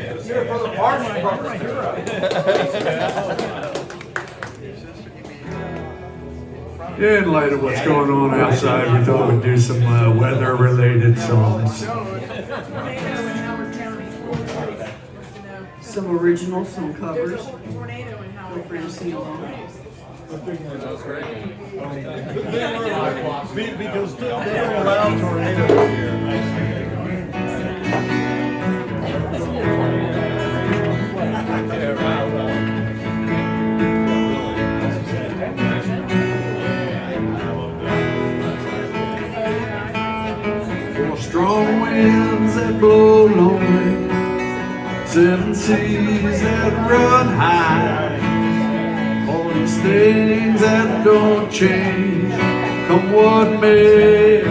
Here for the Marsh Lovers. Yeah, in light of what's going on outside, we thought we'd do some weather-related songs. Some originals, some covers. Feel free to sing along. That was great. Because they don't allow tornadoes here. For strong winds that blow lonely, 7 seas that run high, all these things that don't change, come what may.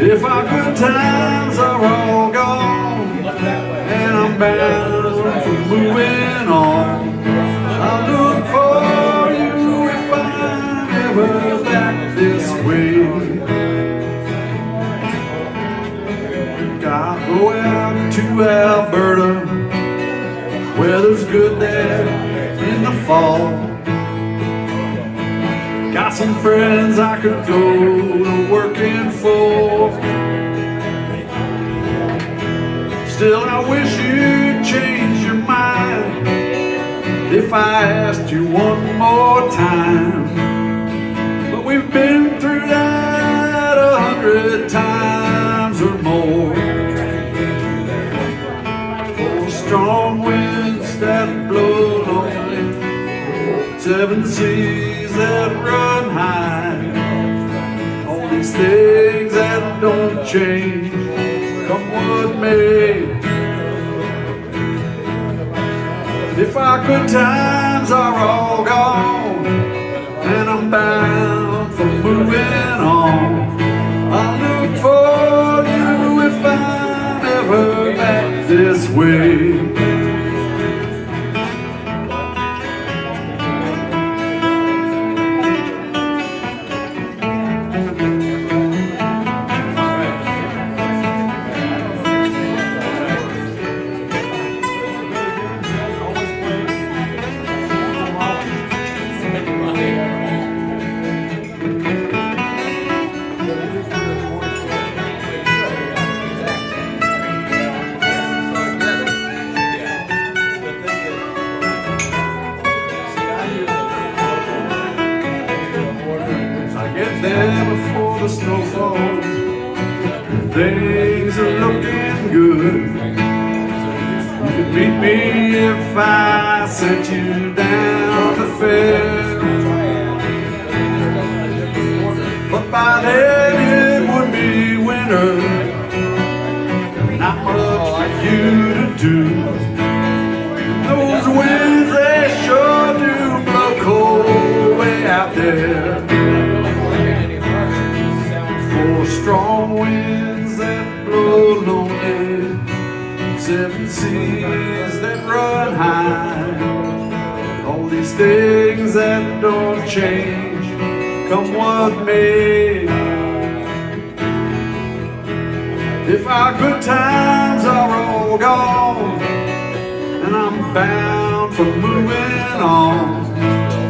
If our good times are all gone and I'm bound for moving on, I'll look for you if I'm ever back this way. I'll go out to Alberta, weather's good there in the fall. Got some friends I could go to working for. Still, I wish you'd change your mind if I asked you one more time. But we've been through that 100 times or more. For strong winds that blow lonely, 7 seas that run high, all these things that don't change, come what may. If our good times are all gone and I'm bound for moving on, I'll look for you if I'm ever back this way. There before the snow falls, things are looking good. You could beat me if I sent you down the fair, but by then it would be winter, not much for you to do. Those winds, they sure do blow cold way out there. For strong winds that blow lonely, 7 seas that run high, all these things that don't change, come what may. If our good times are all gone and I'm bound for moving on,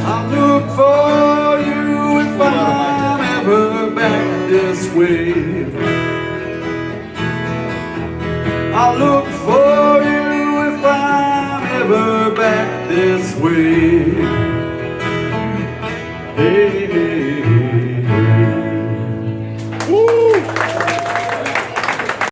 I'll look for you if I'm ever back this way. I'll look